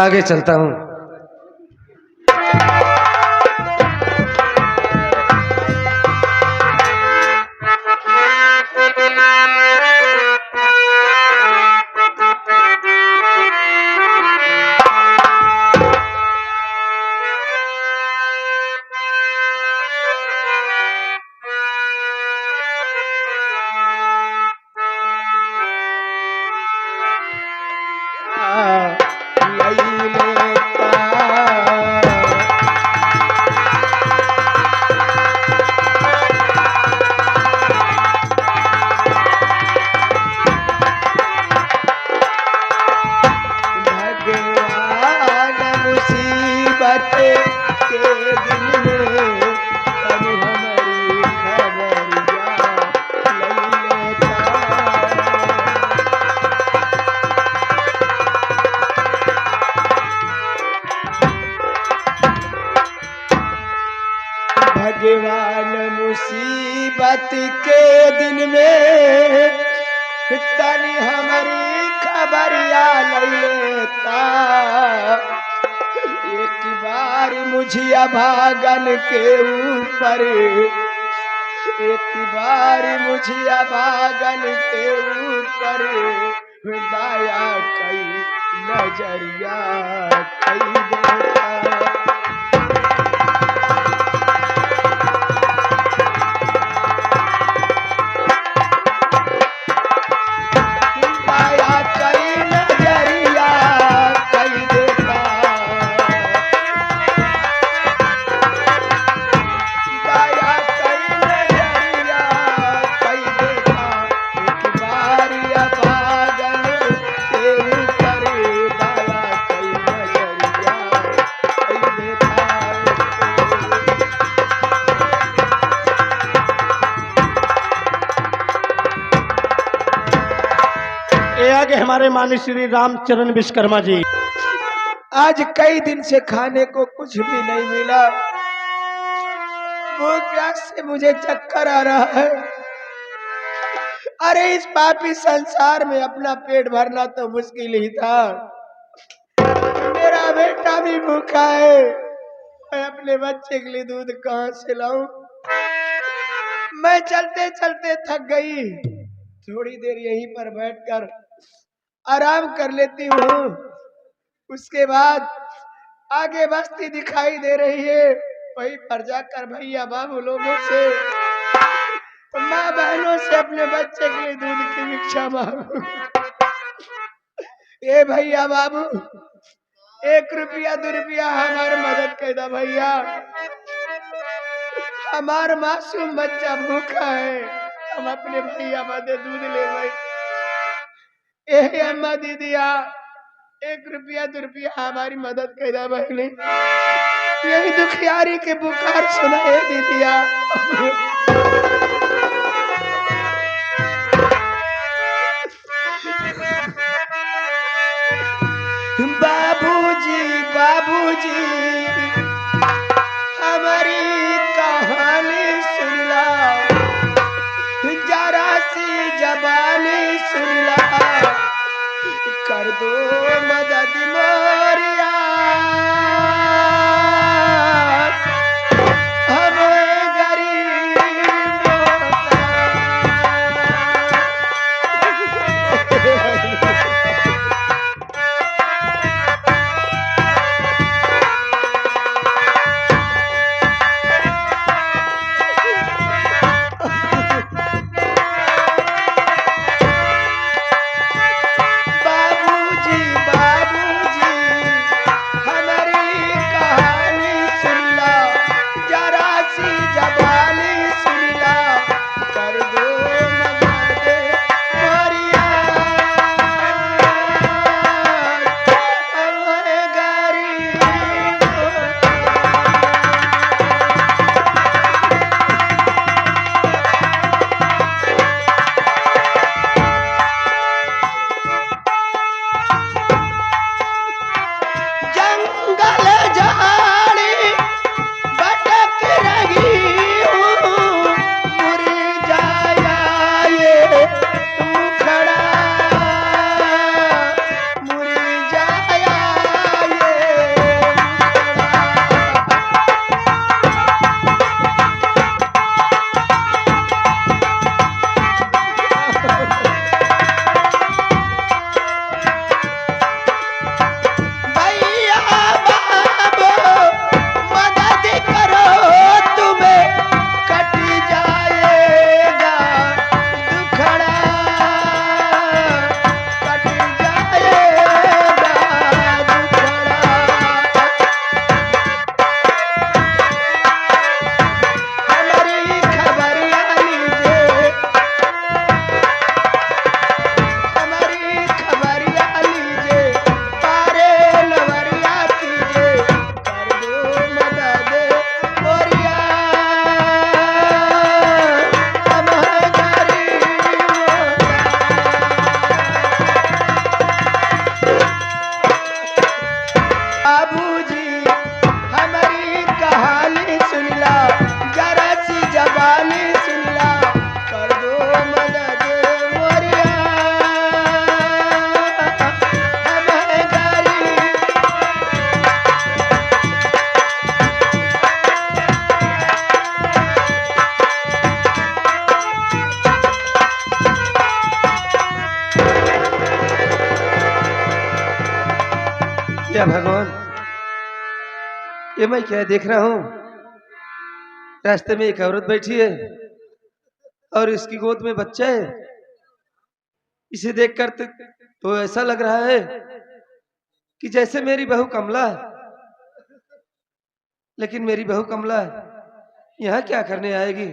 आगे चलता हूँ। भगवान मुसीबत के दिन में तनी हमारी खबरिया लेता। एक बार मुझे अभागन के ऊपर, एक बार मुझे अभागन के ऊपर दया कई नजरिया कई देता। आगे हमारे माननीय श्री रामचरण विश्वकर्मा जी। आज कई दिन से खाने को कुछ भी नहीं मिला, भूख प्यास से मुझे चक्कर आ रहा है। अरे इस पापी संसार में अपना पेट भरना तो मुश्किल ही था, मेरा बेटा भी भूखा है। मैं अपने बच्चे के लिए दूध कहां से लाऊं? मैं चलते चलते थक गई, थोड़ी देर यहीं पर बैठकर आराम कर लेती हूँ। उसके बाद आगे बस्ती दिखाई दे रही है, वहीं पर जाकर भैया बाबू लोगों से, माँ बहनों से अपने बच्चे के लिए दूध की भिक्षा मांगू। ए भैया बाबू, 1 रुपया 2 रुपया हमारी मदद कर दो भैया, हमारा मासूम बच्चा भूखा है, हम अपने भैया मदद दूध ले गए। ए अम्मा दीदिया, 1 रुपया 2 रुपया हमारी मदद कर दो बहने, यही दुखियारी के पुकार सुनाए दीदिया। बाबूजी बाबूजी हमारी कहानी सुनला, जरा सी जबानी सुनला, कर दो मदद मोरिया, हम गरीब या भगवान, ये मैं क्या देख रहा हूँ? रास्ते में एक औरत बैठी है और इसकी गोद में बच्चा है। इसे देखकर तो ऐसा लग रहा है कि जैसे मेरी बहू कमला है। लेकिन मेरी बहू कमला यहाँ क्या करने आएगी?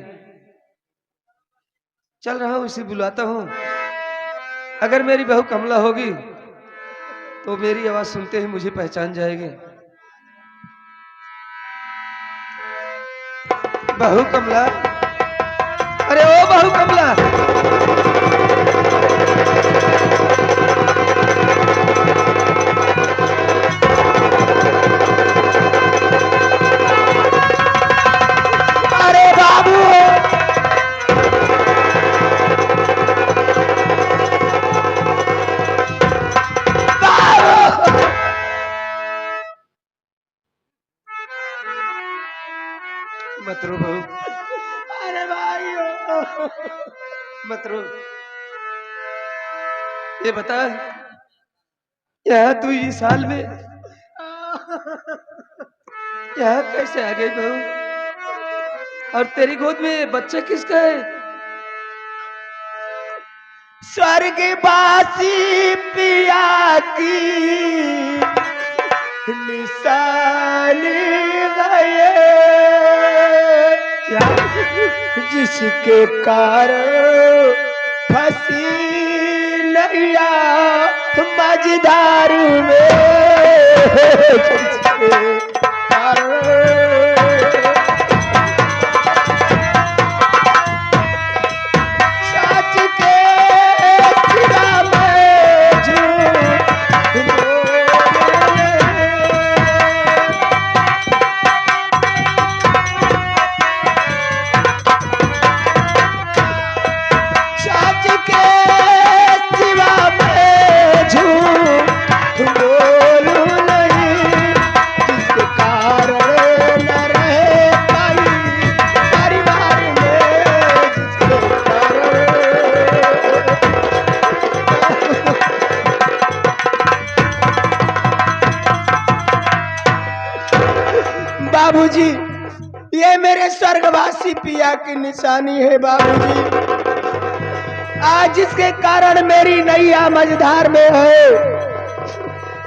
चल रहा हूँ, इसे बुलाता हूँ। अगर मेरी बहू कमला होगी तो मेरी आवाज सुनते ही मुझे पहचान जाएगी। बहू कमला, अरे ओ बहू कमला, अरे बाबू, मत रो बहू, अरे भाई मत रो। ये बता, यहाँ तू इस साल में यहाँ कैसे आ गई बहू? और तेरी गोद में बच्चा किसका है? स्वर्गवासी पिया की निशानी गए, जिसके कारण फंसी नैया मझधार में, जिसके कारण सच के सिवा में झूठ बोले। सच के सिवा में झूठ बोलूं नहीं, जिसके कारण न रहे पाई परिवार में, जिसके कारण। बाबूजी, ये मेरे स्वर्गवासी पिया की निशानी है बाबूजी। आज जिसके कारण मेरी नैया मझधार में है,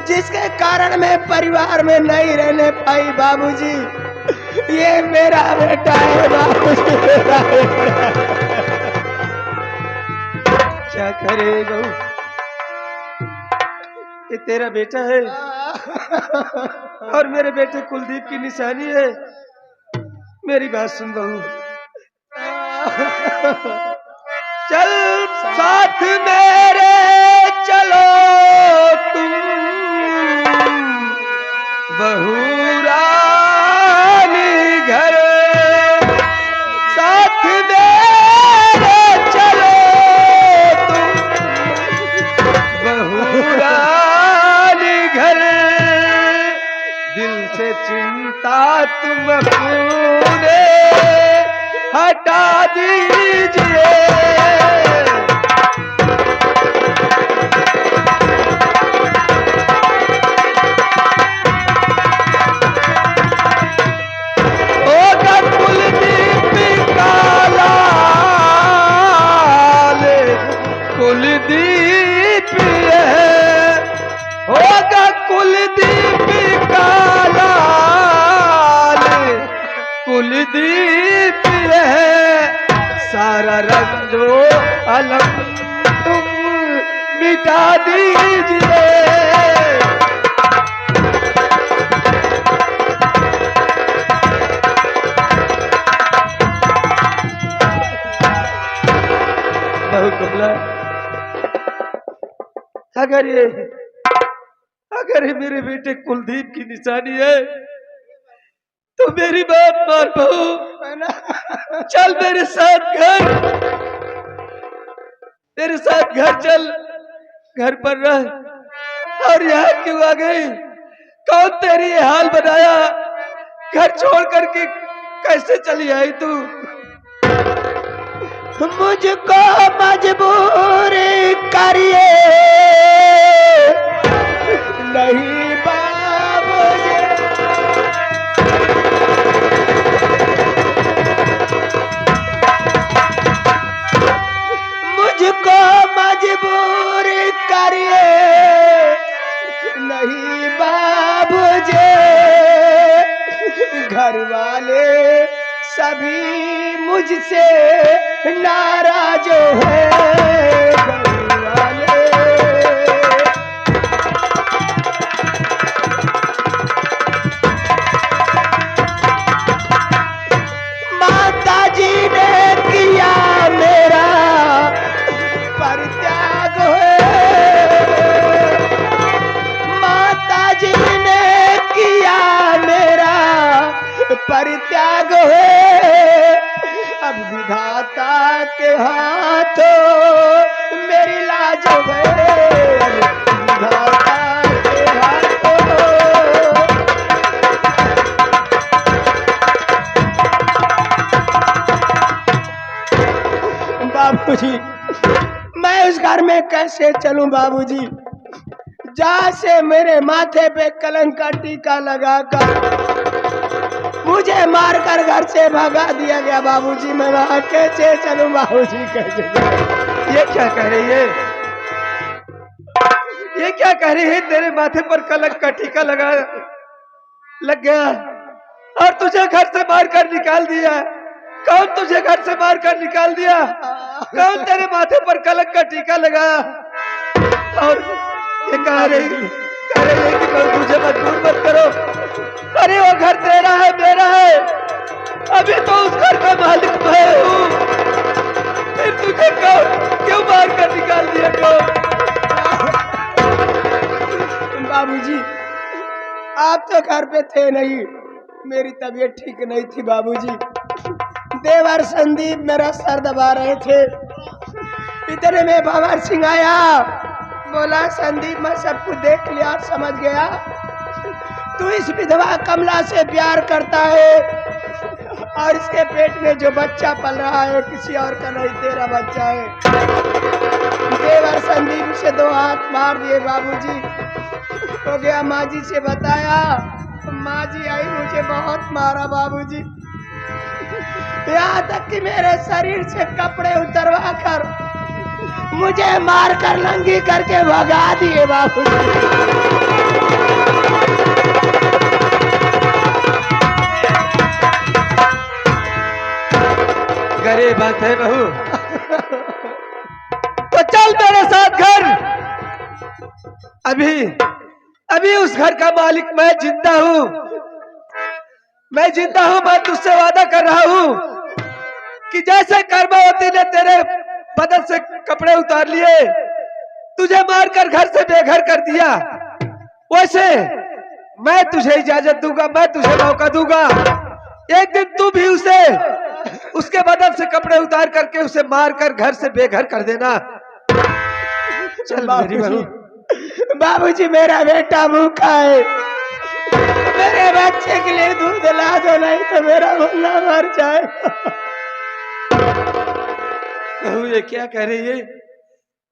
जिसके कारण मैं परिवार में नहीं रहने पाई बाबूजी, ये मेरा बेटा है बाबूजी, मेरा बेटा। क्या करे बहू, ये तेरा बेटा है और मेरे बेटे कुलदीप की निशानी है। मेरी बात सुन बहू, चल साथ मेरे चलो तुम बहू रानी घर, साथ मेरे चलो तुम बहू रानी घर, दिल से चिंता तुम अपने हटा दीजिए। कुलदीप है, होगा कुलदीप का लाल, कुलदीप है, सारा रंजो अलम तुम मिटा दीजिए। बहू कमला, अगर ये मेरे बेटे कुलदीप की निशानी है तो मेरी बात मान बहू, चल मेरे साथ घर, तेरे साथ घर चल, घर पर रह। और यहाँ क्यों आ गई? कौन तेरी ये हाल बनाया? घर छोड़ करके कैसे चली आई तू? मुझको मजबूर करिए नहीं बाबूजी घर वाले सभी मुझसे नाराज है घर वाले। माता जी ने किया मेरा परित्याग है, माता जी ने किया मेरा परित्याग है। अब विधाता के हाथों मेरी लाज है, विधाता के हाथों। बाबूजी मैं उस घर में कैसे चलूं बाबूजी, जहां से मेरे माथे पे कलंक का टीका लगाकर मुझे मारकर घर से भगा दिया गया बाबूजी। मैं वहां कैसे चलूं बाबूजी, कैसे चलूं? ये क्या कह रही है, ये क्या कह रही है? तेरे माथे पर कलंक का टीका लग गया और तुझे घर से मार कर निकाल दिया। कौन तुझे घर से मार कर निकाल दिया? कौन तेरे माथे पर कलंक का टीका लगाया? और ये कह रही है कि तुझे मजबूर मत करो। अरे वो घर तेरा है, मेरा है, अभी तो उस घर का मालिक मैं हूँ। फिर तुझे क्यों मार कर निकाल दिया? बाबूजी आप तो घर पे थे नहीं, मेरी तबीयत ठीक नहीं थी बाबूजी। देवर संदीप मेरा सर दबा रहे थे, इतने में भंवर सिंह आया, बोला संदीप मैं सब कुछ देख लिया, समझ गया तू इस विधवा कमला से प्यार करता है और इसके पेट में जो बच्चा पल रहा है किसी और का नहीं, तेरा बच्चा है। देवर संदीप से 2 हाथ मार दिए बाबूजी। हो गया माँ जी से बताया, माँ जी आई मुझे बहुत मारा बाबूजी, यहाँ तक कि मेरे शरीर से कपड़े उतरवा कर मुझे मार कर नंगी करके भगा दिए बाबूजी। गरीब बात है बहू, तो चल मेरे साथ घर। अभी उस घर का मालिक मैं जिंदा हूँ, मैं जिंदा हूँ। मैं तुझसे वादा कर रहा हूँ कि जैसे कर्मावती ने तेरे बदन से कपड़े उतार लिए, तुझे मारकर घर से बेघर कर दिया, वैसे मैं तुझे इजाजत दूंगा, मैं तुझे मौका दूंगा। एक दिन तू भी उसके बदन से कपड़े उतार करके उसे मारकर घर से बेघर कर देना। चल मेरी बहू। बाबूजी मेरा बेटा भूखा है, मेरे बच्चे के लिए दूध ला दो, नहीं तो मेरा मुन्ना मर जाएगा। बहू ये क्या कह रही है?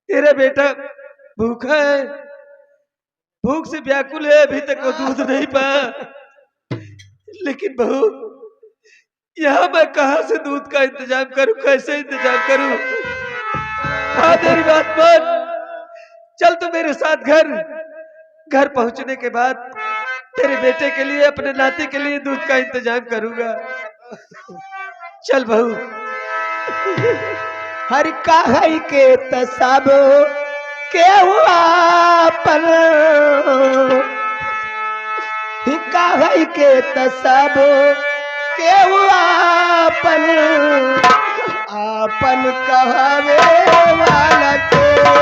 तेरा बेटा भूखा है, भूख से व्याकुल है, अभी तक वो दूध नहीं पाया। लेकिन बहू यहाँ मैं कहाँ से दूध का इंतजाम करूं, कैसे इंतजाम करूं? हाँ मेरी बात मान, चल तू मेरे साथ घर पहुंचने के बाद तेरे बेटे के लिए, अपने नाती के लिए दूध का इंतजाम करूंगा। चल बहू। हर काहे के तसाब के हुआ पर, काहे के तसाब के हुआ पर, आपन कहवे वाला तेरा।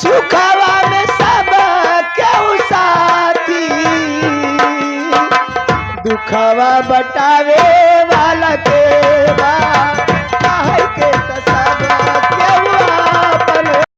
सुखवा में सब क्यों साथी, दुखवा बटावे वाला तेरा, काहे के